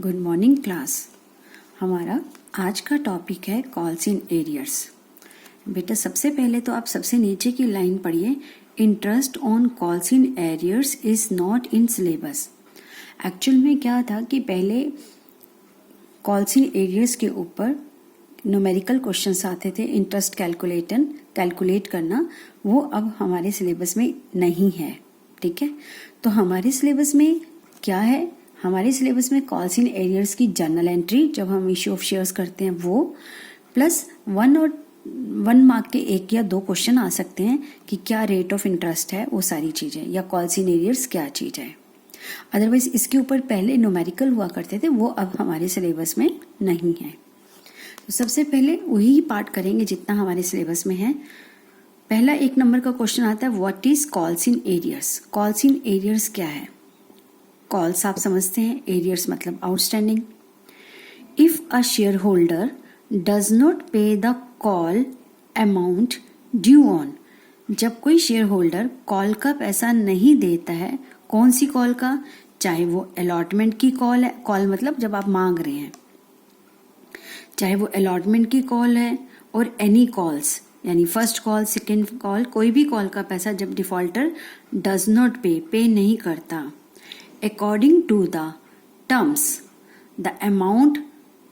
Good morning class. हमारा आज का टॉपिक है कॉल्स इन एरियर्स। बेटा सबसे पहले तो आप सबसे नीचे की लाइन पढ़िए, interest on calls in arrears is not in syllabus. Actual में क्या था कि पहले कॉल्स इन एरियर्स के ऊपर न्यूमेरिकल क्वेश्चंस आते थे, इंटरेस्ट कैलकुलेट करना, वो अब हमारे सिलेबस में नहीं है। ठीक है, तो हमारे सिलेबस में क्या है? हमारे सिलेबस में कॉल्स इन एरियर्स की जर्नल एंट्री जब हम इश्यू ऑफ शेयर्स करते हैं वो, प्लस 1 मार्क के 1 या 2 क्वेश्चन आ सकते हैं कि क्या रेट ऑफ इंटरेस्ट है, वो सारी चीजें, या कॉल्स इन एरियर्स क्या चीज है। अदरवाइज इसके ऊपर पहले न्यूमेरिकल हुआ करते थे, वो अब हमारे सिलेबस में नहीं है। तो सबसे पहले वही पार्ट करेंगे जितना हमारे सिलेबस में है। पहला 1 नंबर का क्वेश्चन आता है, what is calls in arrears. Calls in arrears क्या है? कॉल्स आप समझते हैं, एरियर्स मतलब outstanding. If a share holder does not pay the call amount due on, जब कोई शेयर होल्डर कॉल का पैसा नहीं देता है, कौन सी कॉल का? चाहे वो अलॉटमेंट की कॉल है, कॉल मतलब जब आप मांग रहे हैं, चाहे वो अलॉटमेंट की कॉल है और एनी कॉल्स, यानी फर्स्ट कॉल, सेकेंड कॉल, कोई भी कॉल का पैसा जब डिफॉल्टर डज नॉट पे नहीं करता, according to the terms, the amount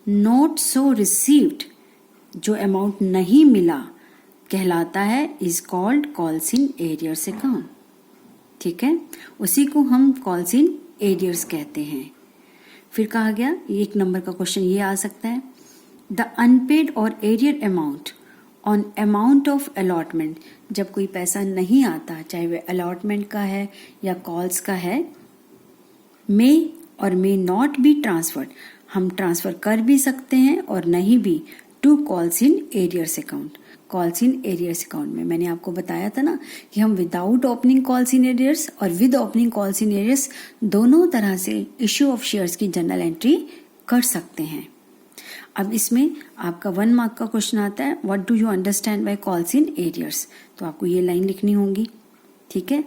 not so received, जो अमाउंट नहीं मिला कहलाता है is called calls in arrears account। ठीक है, उसी को हम calls in arrears कहते हैं। फिर कहा गया 1 नंबर का क्वेश्चन ये आ सकता है, the unpaid or arrear amount on amount of allotment, जब कोई पैसा नहीं आता, चाहे वह अलॉटमेंट का है या कॉल्स का है, मे और मे नॉट बी ट्रांसफर्ड, हम ट्रांसफर कर भी सकते हैं और नहीं भी, to calls in arrears account. Calls in arrears account में मैंने आपको बताया था ना कि हम without opening calls in arrears और with opening calls in arrears दोनों तरह से इश्यू ऑफ शेयर्स की जर्नल एंट्री कर सकते हैं। अब इसमें आपका 1 मार्क का क्वेश्चन आता है, what do you understand buy calls in arrears, तो आपको ये लाइन लिखनी होगी। ठीक है,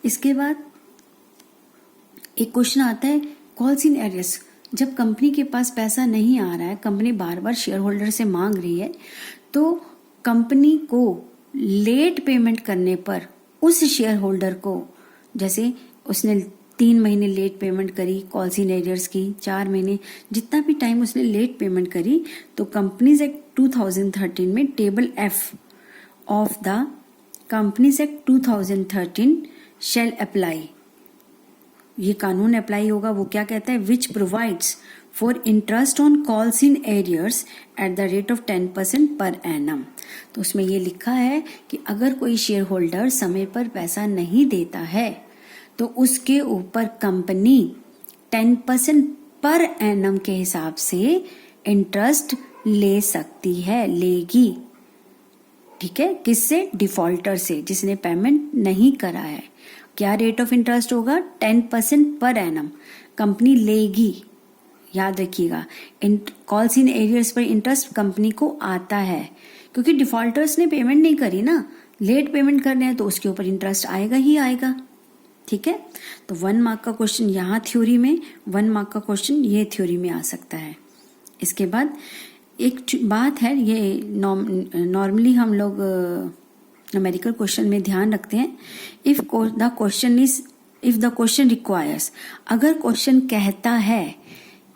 इसके बाद एक क्वेश्चन आता है कॉल्स इन एरियर्स, जब कंपनी के पास पैसा नहीं आ रहा है, कंपनी बार बार शेयर होल्डर से मांग रही है, तो कंपनी को लेट पेमेंट करने पर उस शेयर होल्डर को, जैसे उसने 3 महीने लेट पेमेंट करी कॉल्स इन एरियर्स की, 4 महीने, जितना भी टाइम उसने लेट पेमेंट करी, तो कंपनीज एक्ट 2013 में table F of the companies act 2013 shall apply, ये कानून अप्लाई होगा। वो क्या कहता है, which provides for interest on calls in arrears at the rate of 10% per annum. तो उसमें ये लिखा है कि अगर कोई शेयर होल्डर समय पर पैसा नहीं देता है तो उसके ऊपर कंपनी 10% पर एनम के हिसाब से इंटरेस्ट ले सकती है, लेगी। ठीक है, किससे? डिफॉल्टर से, जिसने पेमेंट नहीं करा है। क्या रेट ऑफ इंटरेस्ट होगा? 10% पर एनम कंपनी लेगी। याद रखिएगा, कॉल्स इन एरियर्स पर इंटरेस्ट कंपनी को आता है, क्योंकि डिफॉल्टर्स ने पेमेंट नहीं करी ना, लेट पेमेंट कर रहे हैं, तो उसके ऊपर इंटरेस्ट आएगा ही आएगा। ठीक है, तो 1 मार्क का क्वेश्चन यहाँ थ्योरी में, 1 मार्क का क्वेश्चन ये थ्योरी में आ सकता है। इसके बाद एक बात है, ये नॉर्मली हम लोग न्यूमेरिकल क्वेश्चन में ध्यान रखते हैं, इफ द क्वेश्चन रिक्वायर्स, अगर क्वेश्चन कहता है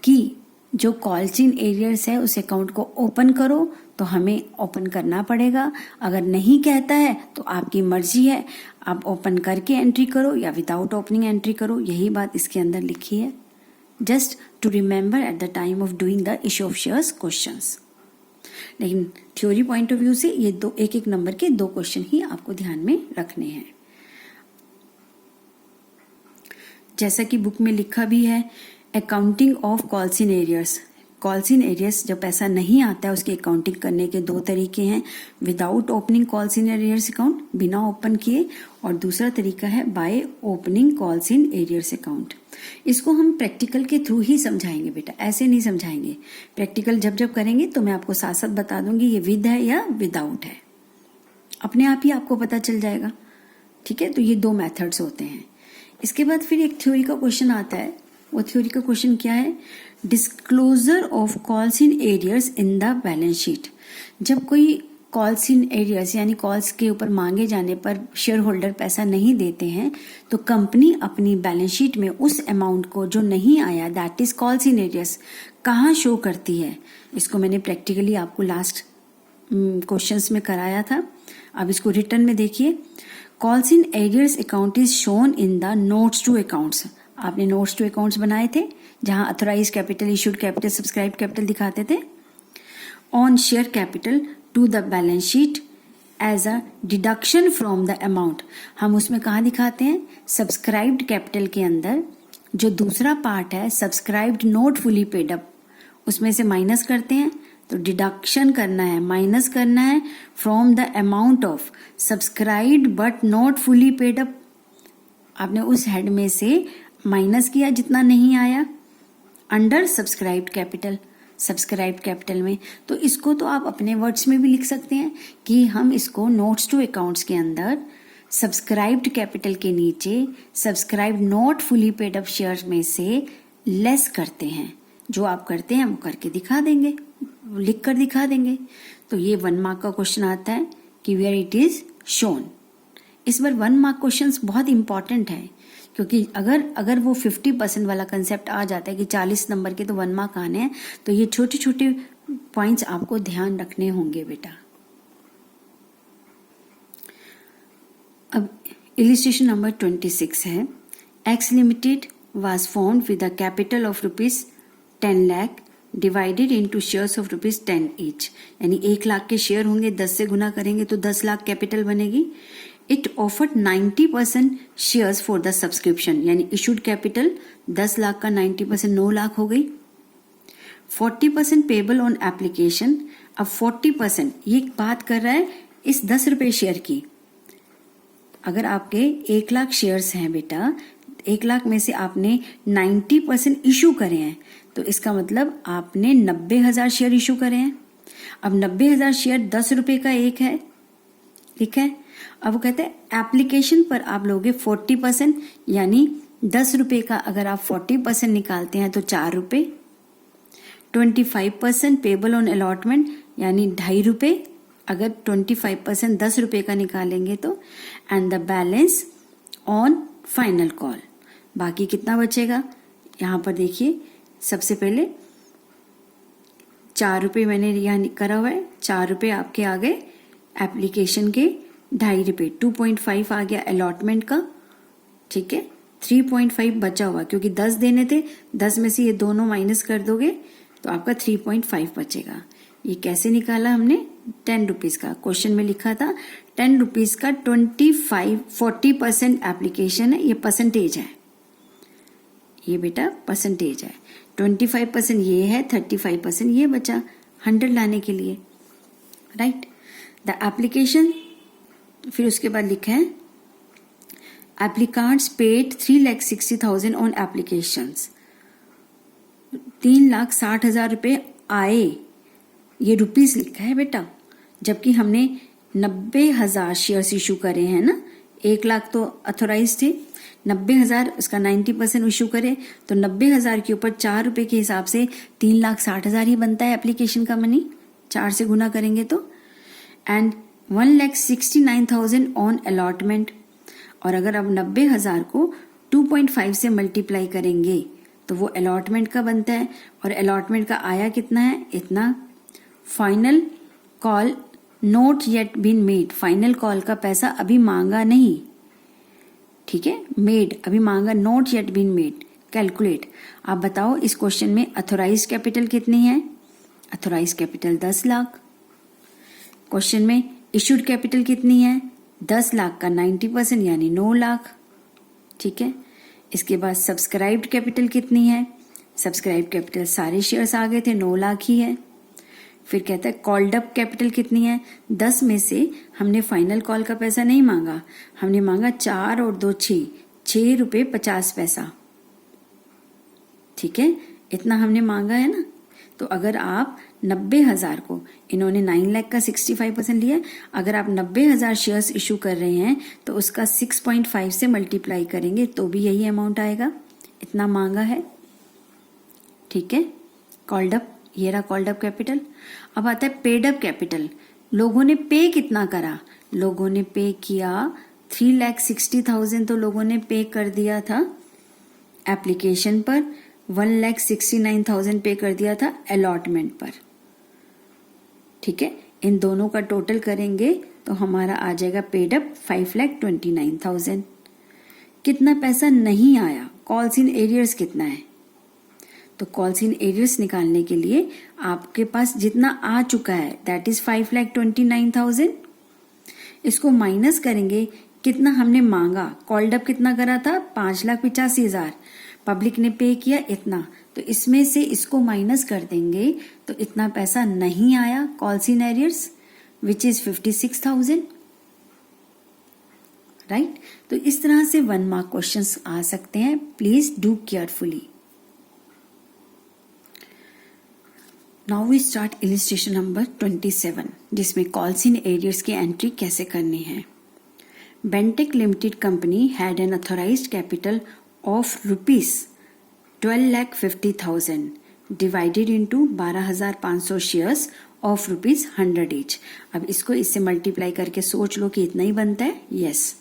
कि जो कॉल्स इन एरियर्स है उस अकाउंट को ओपन करो, तो हमें ओपन करना पड़ेगा। अगर नहीं कहता है तो आपकी मर्जी है, आप ओपन करके एंट्री करो या विदाउट ओपनिंग एंट्री करो, यही बात इसके अंदर लिखी है। Just to remember at the time of doing the issue of shares questions. लेकिन थ्योरी पॉइंट ऑफ व्यू से ये 1 नंबर के 2 क्वेश्चन ही आपको ध्यान में रखने हैं। जैसा कि बुक में लिखा भी है, accounting of calls in arrears. Calls in arrears जब पैसा नहीं आता है उसकी अकाउंटिंग करने के 2 तरीके हैं, without opening calls in arrears account, बिना ओपन किए, और दूसरा तरीका है by opening calls in arrears account. इसको हम प्रैक्टिकल के थ्रू ही समझाएंगे बेटा, ऐसे नहीं समझाएंगे। प्रैक्टिकल जब करेंगे तो मैं आपको साथ साथ बता दूंगी ये विद है या विदाउट है, अपने आप ही आपको पता चल जाएगा। ठीक है, तो ये 2 मेथड्स होते हैं। इसके बाद फिर एक थ्योरी का क्वेश्चन आता है, वो थ्योरी का क्वेश्चन क्या है? Disclosure of calls in arrears in the balance sheet. जब कोई कॉल्स इन एरियर्स यानी कॉल्स के ऊपर मांगे जाने पर शेयर होल्डर पैसा नहीं देते हैं तो कंपनी अपनी बैलेंस शीट में उस अमाउंट को जो नहीं आया, that is calls in arrears, कहाँ शो करती है? इसको मैंने प्रैक्टिकली आपको लास्ट क्वेश्चंस में कराया था। अब इसको रिटर्न में देखिए। Calls in arrears account is shown in the notes to accounts. आपने नोट्स टू अकाउंट्स बनाए थे जहां authorise capital, issued capital, subscribe capital दिखाते थे। On share capital to the balance sheet as a deduction from the amount. हम उसमें कहाँ दिखाते हैं? सब्सक्राइब्ड कैपिटल के अंदर जो दूसरा पार्ट है subscribed note fully paid up, उसमें से माइनस करते हैं। तो डिडक्शन करना है, माइनस करना है from the amount of subscribed but not fully paid up. आपने उस हेड में से माइनस किया जितना नहीं आया under subscribed capital, subscribed capital में। तो इसको तो आप अपने वर्ड्स में भी लिख सकते हैं कि हम इसको नोट्स टू अकाउंट्स के अंदर सब्सक्राइब्ड कैपिटल के नीचे subscribed not fully paid up share में से लेस करते हैं। जो आप करते हैं वो करके दिखा देंगे, लिख कर दिखा देंगे। तो ये 1 मार्क का क्वेश्चन आता है कि वेयर इट इज शोन। इस बार 1 मार्क क्वेश्चंस बहुत इंपॉर्टेंट है क्योंकि अगर वो 50% वाला कंसेप्ट आ जाता है कि 40 नंबर के तो 1 मार्क आने हैं, तो ये छोटे छोटे पॉइंट्स आपको ध्यान रखने होंगे बेटा। अब इलिस्ट्रेशन नंबर 26 है। X limited was formed with a capital of ₹10 lakh divided into shares of ₹10 each. यानी 1 लाख के शेयर होंगे, 10 से गुना करेंगे तो 10 लाख कैपिटल बनेगी। It offered 90% shares for the subscription, यानी इशूड कैपिटल 10 लाख का 90% 9 लाख हो गई। 40% पेबल ऑन एप्लीकेशन। अब 40% ये बात कर रहा है इस 10 रुपए शेयर की। अगर आपके 1 लाख शेयर्स हैं बेटा, 1 लाख में से आपने 90% इशू करे हैं, तो इसका मतलब आपने 90,000 शेयर इशू करे हैं। अब 90,000 शेयर 10 रुपए का एक है, ठीक है। अब वो कहते हैं एप्लीकेशन पर आप लोगे 40%, यानी 10 रुपए का अगर आप 40% निकालते हैं तो 4 रुपए। 25% पेबल ऑन अलॉटमेंट यानी 2.5 रुपए, अगर 25% 10 रुपए का निकालेंगे तो। And the balance on final call. बाकी कितना बचेगा यहां पर देखिए। सबसे पहले 4 रुपए मैंने यहाँ करा हुआ है, 4 रुपए आपके आ गए एप्लीकेशन के, 2.5 रुपए, 2.5 आ गया अलॉटमेंट का, ठीक है। 3.5 बचा हुआ क्योंकि 10 देने थे, 10 में से ये दोनों माइनस कर दोगे तो आपका 3.5 बचेगा। ये कैसे निकाला हमने? 10 रुपीज का क्वेश्चन में लिखा था। 10 रुपीज का 40% एप्लीकेशन है, ये परसेंटेज है, ये बेटा परसेंटेज है। 25% ये है, 35% ये बचा 100 लाने के लिए, राइट। द एप्लीकेशन, फिर उसके बाद लिखा है एप्लीकांट्स पेड 3,60,000 ऑन एप्लीकेशंस। 3,60,000 रुपए आए, ये रुपीस लिखा है बेटा, जबकि हमने 90,000 शेयर्स इशू करे हैं ना। 1 लाख तो अथोराइज थे, 90,000 उसका 90% इशू करे तो 90,000 के ऊपर 4 रुपए के हिसाब से 3,60,000 ही बनता है एप्लीकेशन का मनी, 4 से गुना करेंगे तो। And 1,69,000 on allotment. और अगर अब 90,000 को 2.5 से मल्टीप्लाई करेंगे तो वो अलॉटमेंट का बनता है, और अलॉटमेंट का आया कितना है? इतना। Final call not yet been made. Final call का पैसा अभी मांगा नहीं, ठीक है, मेड अभी मांगा, not yet been made. Calculate. आप बताओ इस क्वेश्चन में अथोराइज कैपिटल कितनी है? Authorise capital 10 lakh. क्वेश्चन में इशूड कैपिटल कितनी है? 10 लाख का 90% यानी 9 लाख, ठीक है। इसके बाद सब्सक्राइब्ड कैपिटल कितनी है? सब्सक्राइब कैपिटल सारे शेयर्स आ गए थे, 9 लाख ही है। फिर कहता है कॉल्ड अप कैपिटल कितनी है? 10 में से हमने फाइनल कॉल का पैसा नहीं मांगा, हमने मांगा 4 और 2 6 रुपए 50 पैसा, ठीक है, इतना हमने मांगा है ना। तो अगर आप 90,000 को, इन्होंने 9 लाख का 65% लिया, अगर आप 90,000 शेयर्स इशू कर रहे हैं तो उसका 6.5 से मल्टीप्लाई करेंगे तो भी यही अमाउंट आएगा, इतना मांगा है। ठीक है, कॉल्ड अप, ये रहा कॉल्ड अप कैपिटल। अब आता है पेड अप कैपिटल। लोगों ने पे कितना करा? लोगों ने पे किया 3,60,000 तो लोगों ने पे कर दिया था एप्लीकेशन पर, 1,69,000 पे कर दिया था अलॉटमेंट पर। ठीक है, इन दोनों का टोटल करेंगे तो हमारा आ जाएगा पेड अप 5,29,000। कितना पैसा नहीं आया? कॉल्स इन एरियर्स कितना है? तो कॉल्स इन एरियर्स निकालने के लिए आपके पास जितना आ चुका है दैट इज 5,29,000, इसको माइनस करेंगे कितना हमने मांगा। कॉल्ड अप कितना करा था? 5,85,000, पब्लिक ने पे किया इतना, तो इसमें से इसको माइनस कर देंगे तो इतना पैसा नहीं आया calls in arrears, which is 56,000, right. तो इस तरह से 1 मार्क क्वेश्चंस आ सकते हैं, please do carefully. Now we start illustration number 27, जिसमें कॉल्स इन एरियर्स की एंट्री कैसे करनी है। Bentech limited company had an authorised capital of ₹12,50,000 divided into 12,500 shares of ₹100 each. अब इसको इससे मल्टीप्लाई करके सोच लो कि इतना ही बनता है। यस,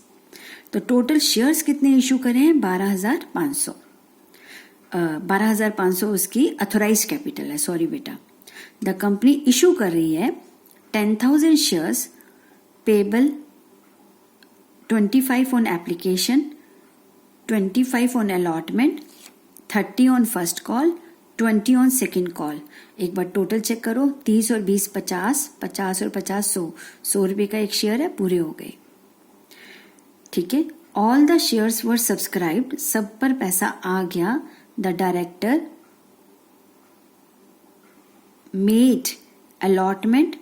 तो टोटल शेयर्स कितने इशू करे हैं? 12,500। 12,500 उसकी अथोराइज कैपिटल है, सॉरी बेटा। द कंपनी इशू कर रही है 10,000 shares payable 25 on application, 25 on allotment, 30 on first call, 20 on second call. एक बार टोटल चेक करो, 30 और 20 50, 50 और 50 100 रुपए का एक शेयर है, पूरे हो गए। ठीक है, all the shares were subscribed, सब पर पैसा आ गया। द डायरेक्टर मेड अलॉटमेंट,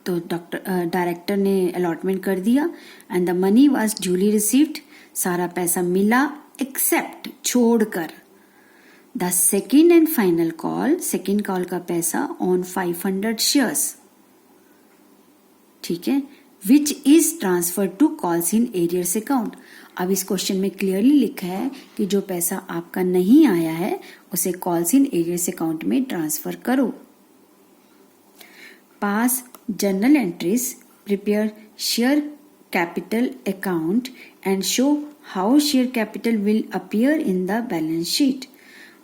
तो डायरेक्टर ने अलॉटमेंट कर दिया। And the money was duly received, सारा पैसा मिला एक्सेप्ट, छोड़कर the second and final call, second call का पैसा ऑन 500 शेयर्स। ठीक है, which is transfer to calls in arrears account. अब इस क्वेश्चन में क्लियरली लिखा है कि जो पैसा आपका नहीं आया है उसे कॉल्स इन एरियर्स अकाउंट में ट्रांसफर करो। पास journal entries, prepare share capital account and show how share capital will appear in the balance sheet.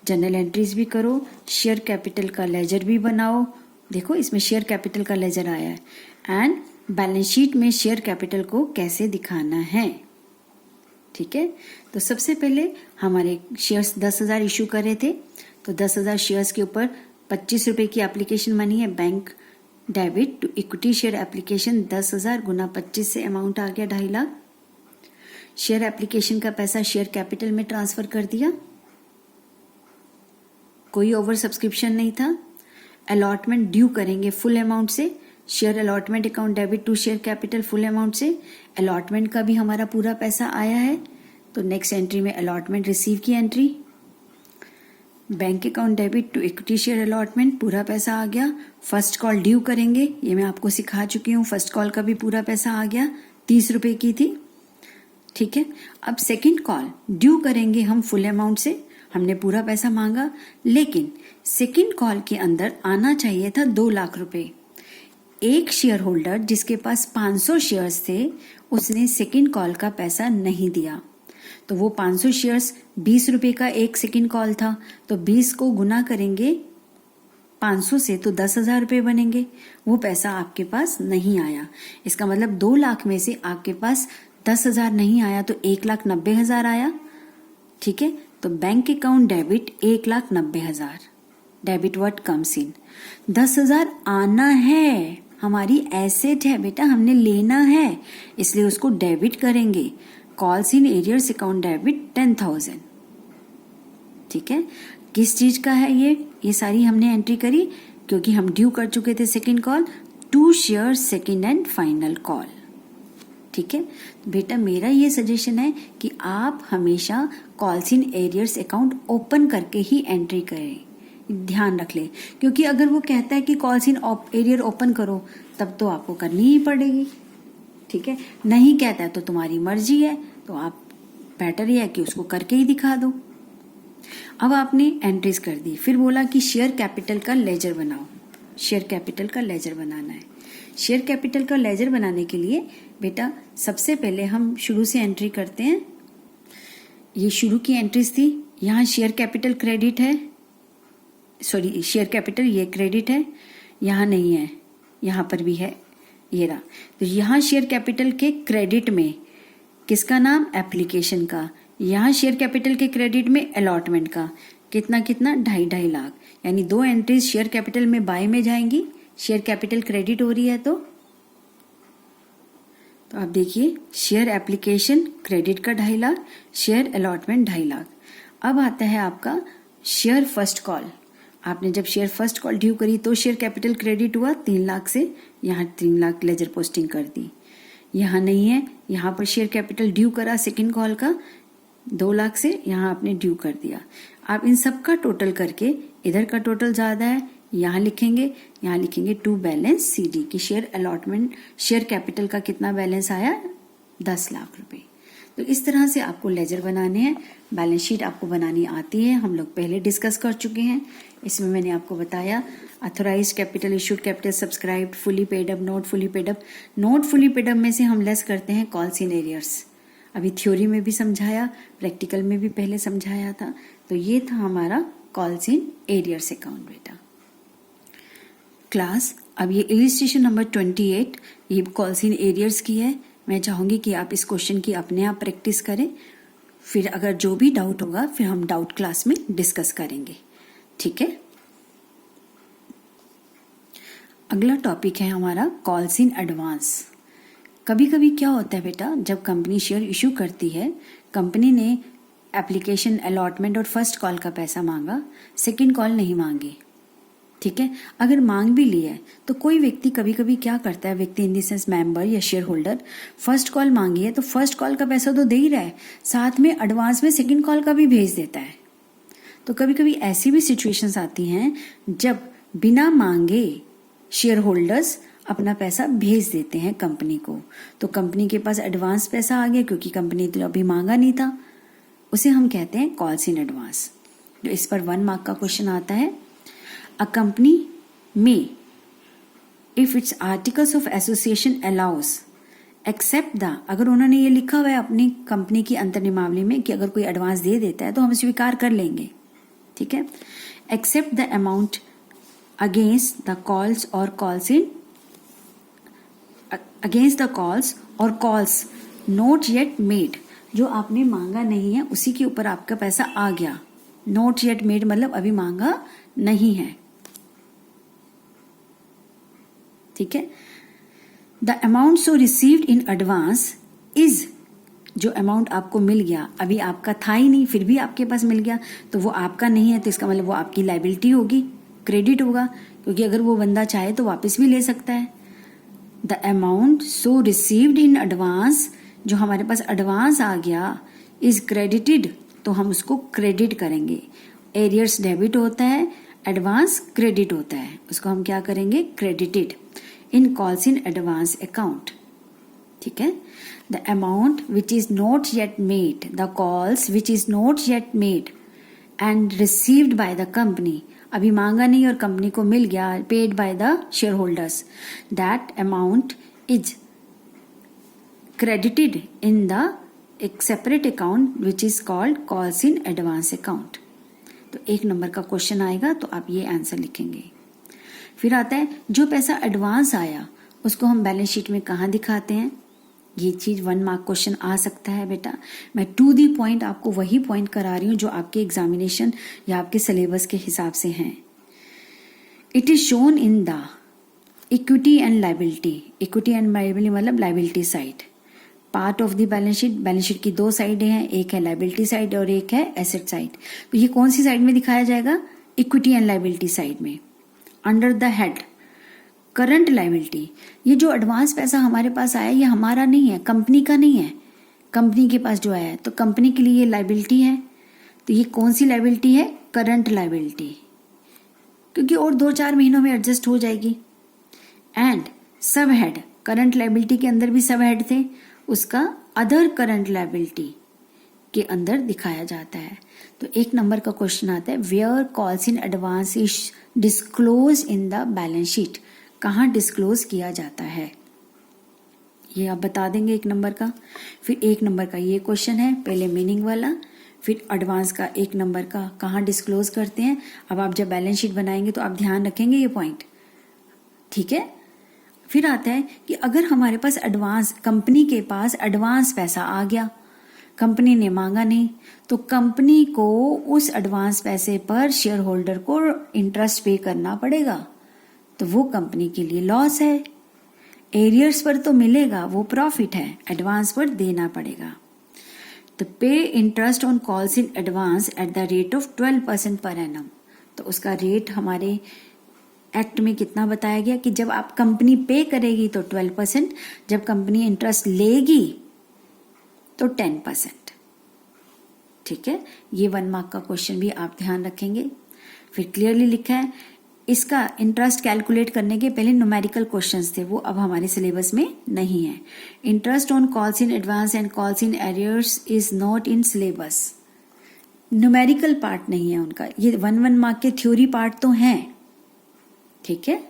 Journal entries भी करो, शेयर कैपिटल का लेजर भी बनाओ। देखो इसमें शेयर कैपिटल का लेजर आया है, एंड बैलेंस शीट में शेयर कैपिटल को कैसे दिखाना है। ठीक है, तो सबसे पहले हमारे शेयर्स 10,000 इशू करे थे, तो 10,000 शेयर्स के ऊपर 25 रुपए की एप्लीकेशन मनी है। Bank debit to equity share application 10,000 गुना 25 से अमाउंट आ गया 2.5 लाख। शेयर एप्लीकेशन का पैसा शेयर कैपिटल में ट्रांसफर कर दिया, कोई ओवर सब्सक्रिप्शन नहीं था। अलॉटमेंट ड्यू करेंगे फुल अमाउंट से, share allotment account debit to share capital full amount से। अलॉटमेंट का भी हमारा पूरा पैसा आया है, तो नेक्स्ट एंट्री में अलॉटमेंट रिसीव की entry. Bank account debit to equity share allotment, पूरा पैसा आ गया। फर्स्ट कॉल ड्यू करेंगे, ये मैं आपको सिखा चुकी हूँ। फर्स्ट कॉल का भी पूरा पैसा आ गया, 30 रुपए की थी। ठीक है, अब सेकेंड कॉल ड्यू करेंगे हम फुल अमाउंट से, हमने पूरा पैसा मांगा, लेकिन सेकेंड कॉल के अंदर आना चाहिए था 2 लाख रुपए। एक शेयर होल्डर जिसके पास 500 शेयर्स थे उसने सेकेंड कॉल का पैसा नहीं दिया, तो वो 500 शेयर्स 20 रुपए का एक सेकेंड कॉल था, तो 20 को गुना करेंगे 500 से तो 10,000 रुपए बनेंगे। वो पैसा आपके पास नहीं आया, इसका मतलब 2 लाख में से आपके पास 10,000 नहीं आया तो 1,90,000 आया। ठीक है, तो bank account debit 1,90,000, debit what comes in. 10,000 आना है, हमारी एसेट है बेटा, हमने लेना है, इसलिए उसको डेबिट करेंगे। Calls in arrears account debit 10,000। ठीक है, किस चीज का है ये सारी हमने एंट्री करी क्योंकि हम ड्यू कर चुके थे second call to share second and final call. ठीक है, बेटा मेरा ये सजेशन है कि आप हमेशा calls in arrears account open करके ही एंट्री करें, ध्यान रख ले, क्योंकि अगर वो कहता है कि कॉल्स इन एरियर ओपन करो तब तो आपको करनी ही पड़ेगी। ठीक है, नहीं कहता है तो तुम्हारी मर्जी है, तो आप बेटर ही है कि उसको करके ही दिखा दो। अब आपने एंट्रीज कर दी, फिर बोला कि शेयर कैपिटल का लेजर बनाओ। शेयर कैपिटल का लेजर बनाना है। शेयर कैपिटल का लेजर बनाने के लिए बेटा सबसे पहले हम शुरू से एंट्री करते हैं। ये शुरू की एंट्रीज थी। यहाँ शेयर कैपिटल क्रेडिट है, सॉरी शेयर कैपिटल ये क्रेडिट है, यहाँ नहीं है, यहाँ पर भी है, ये रहा। तो यहाँ शेयर कैपिटल के क्रेडिट में किसका नाम, एप्लीकेशन का। यहाँ शेयर कैपिटल के क्रेडिट में अलॉटमेंट का कितना 2.5 लाख, यानी 2 एंट्रीज शेयर कैपिटल में बाय में जाएंगी। शेयर कैपिटल क्रेडिट हो रही है तो आप देखिए शेयर एप्लीकेशन क्रेडिट का 2.5 लाख, शेयर अलॉटमेंट 2.5 लाख। अब आता है आपका शेयर फर्स्ट कॉल। आपने जब शेयर फर्स्ट कॉल ड्यू करी तो शेयर कैपिटल क्रेडिट हुआ 3 लाख से, यहाँ 3 लाख लेजर पोस्टिंग कर दी। यहाँ नहीं है, यहाँ पर शेयर कैपिटल ड्यू करा सेकंड कॉल का 2 लाख से, यहाँ आपने ड्यू कर दिया। आप इन सब का टोटल करके इधर का टोटल ज्यादा है, यहाँ लिखेंगे टू बैलेंस CD की शेयर अलॉटमेंट, शेयर कैपिटल का कितना बैलेंस आया, 10 लाख रुपए। तो इस तरह से आपको लेजर बनाने हैं। बैलेंस शीट आपको बनानी आती है, हम लोग पहले डिस्कस कर चुके हैं। इसमें मैंने आपको बताया authorise capital, issued capital, subscribed, fully paid up, not fully paid up. Not fully paid up में से हम लेस करते हैं कॉल्स इन एरियर्स। अभी थ्योरी में भी समझाया, प्रैक्टिकल में भी पहले समझाया था। तो ये था हमारा कॉल्स इन एरियर्स अकाउंट बेटा। क्लास अब ये इलिस्ट्रेशन नंबर 28 ये कॉल्स इन एरियर्स की है। मैं चाहूंगी कि आप इस क्वेश्चन की अपने आप प्रैक्टिस करें, फिर अगर जो भी डाउट होगा फिर हम डाउट क्लास में डिस्कस करेंगे, ठीक है। अगला टॉपिक है हमारा कॉल्स इन एडवांस। कभी कभी क्या होता है बेटा, जब कंपनी शेयर इशू करती है, कंपनी ने एप्लीकेशन, अलॉटमेंट और फर्स्ट कॉल का पैसा मांगा, सेकंड कॉल नहीं मांगी, ठीक है। अगर मांग भी ली है तो कोई व्यक्ति कभी कभी क्या करता है, व्यक्ति इन द सेंस मेंबर या शेयर होल्डर, फर्स्ट कॉल मांगी है तो फर्स्ट कॉल का पैसा तो दे ही रहा है, साथ में एडवांस में सेकंड कॉल का भी भेज देता है। तो कभी कभी ऐसी भी सिचुएशंस आती हैं जब बिना मांगे शेयर होल्डर्स अपना पैसा भेज देते हैं कंपनी को। तो कंपनी के पास एडवांस पैसा आ गया क्योंकि कंपनी ने अभी मांगा नहीं था, उसे हम कहते हैं कॉल्स इन एडवांस। तो इस पर 1 मार्क का क्वेश्चन आता है। A company may, if its articles of association allows, accept the, अगर उन्होंने ये लिखा हुआ है अपनी कंपनी की अंतर्नियमावली में कि अगर कोई एडवांस दे देता है तो हम स्वीकार कर लेंगे, ठीक है। Except the amount against the calls और calls in, against the calls और कॉल्स नॉट येट मेड, जो आपने मांगा नहीं है उसी के ऊपर आपका पैसा आ गया। नॉट येट मेड मतलब अभी मांगा नहीं है, ठीक है। The amount so received in advance is, जो अमाउंट आपको मिल गया, अभी आपका था ही नहीं फिर भी आपके पास मिल गया, तो वो आपका नहीं है, तो इसका मतलब वो आपकी लायबिलिटी होगी, क्रेडिट होगा, क्योंकि अगर वो बंदा चाहे तो वापस भी ले सकता है। The amount so received in advance, जो हमारे पास एडवांस आ गया, इज क्रेडिटेड, तो हम उसको क्रेडिट करेंगे। एरियर्स डेबिट होता है, एडवांस क्रेडिट होता है, उसको हम क्या करेंगे, credited in calls in advance account, ठीक है। The amount which is not yet made, the calls which is not yet made and received by the company, अभी मांगा नहीं और कंपनी को मिल गया, paid by the share holders, that amount is credited in the एक separate account which is called calls in advance account. तो 1 number का क्वेश्चन आएगा तो आप ये आंसर लिखेंगे। फिर आता है जो पैसा एडवांस आया उसको हम बैलेंस शीट में कहाँ दिखाते हैं, ये चीज 1 मार्क क्वेश्चन आ सकता है बेटा। मैं टू दी पॉइंट आपको वही पॉइंट करा रही हूँ जो आपके एग्जामिनेशन या आपके सिलेबस के हिसाब से हैं। It is shown in the equity and liability, equity and liability मतलब liability side part of the balance sheet. Balance sheet की 2 साइडें हैं, एक है लायबिलिटी साइड और एक है एसेट साइड। तो ये कौन सी साइड में दिखाया जाएगा, इक्विटी एंड लायबिलिटी साइड में, under the head current liability. ये जो एडवांस पैसा हमारे पास आया ये हमारा नहीं है, कंपनी का नहीं है, कंपनी के पास जो आया है तो कंपनी के लिए लायबिलिटी है। तो ये कौन सी लायबिलिटी है, करंट लायबिलिटी, क्योंकि और 2-4 महीनों में एडजस्ट हो जाएगी। एंड सब हेड, करंट लायबिलिटी के अंदर भी सब हेड थे, उसका अदर करंट लायबिलिटी के अंदर दिखाया जाता है। तो 1 नंबर का क्वेश्चन आता है, where calls in advance is disclose in the balance sheet. कहाँ डिस्क्लोज किया जाता है, ये आप बता देंगे 1 नंबर का। फिर 1 नंबर का ये क्वेश्चन है, पहले मीनिंग वाला, फिर एडवांस का 1 नंबर का कहाँ डिस्क्लोज करते हैं। अब आप जब बैलेंस शीट बनाएंगे तो आप ध्यान रखेंगे ये पॉइंट, ठीक है। फिर आता है कि अगर हमारे पास एडवांस, कंपनी के पास एडवांस पैसा आ गया, कंपनी ने मांगा नहीं, तो कंपनी को उस एडवांस पैसे पर शेयर होल्डर को इंटरेस्ट पे करना पड़ेगा, तो वो कंपनी के लिए लॉस है। एरियर्स पर तो मिलेगा, वो प्रॉफिट है, एडवांस पर देना पड़ेगा। तो पे interest on calls in advance at the rate of 12% per annum. तो उसका रेट हमारे एक्ट में कितना बताया गया कि जब आप कंपनी पे करेगी तो 12%, जब कंपनी इंटरेस्ट लेगी तो 10%, ठीक है। ये 1 मार्क का क्वेश्चन भी आप ध्यान रखेंगे। फिर क्लियरली लिखा है, इसका इंटरेस्ट कैलकुलेट करने के पहले न्यूमेरिकल क्वेश्चंस थे, वो अब हमारे सिलेबस में नहीं है। Interest on calls in advance and calls in arrears is not in syllabus, numerical part नहीं है उनका, ये 1 मार्क के थ्योरी पार्ट तो हैं, ठीक है।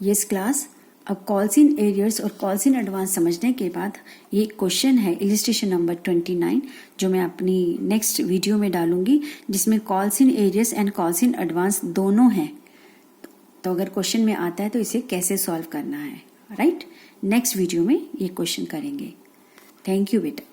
यस क्लास, अब कॉल्स इन एरियर्स और कॉल्स इन एडवांस समझने के बाद ये क्वेश्चन है इलिस्ट्रेशन नंबर 29, जो मैं अपनी नेक्स्ट वीडियो में डालूंगी, जिसमें calls in arrears and calls in advance दोनों हैं। तो अगर क्वेश्चन में आता है तो इसे कैसे सॉल्व करना है, राइट। नेक्स्ट वीडियो में ये क्वेश्चन करेंगे। थैंक यू बेटा।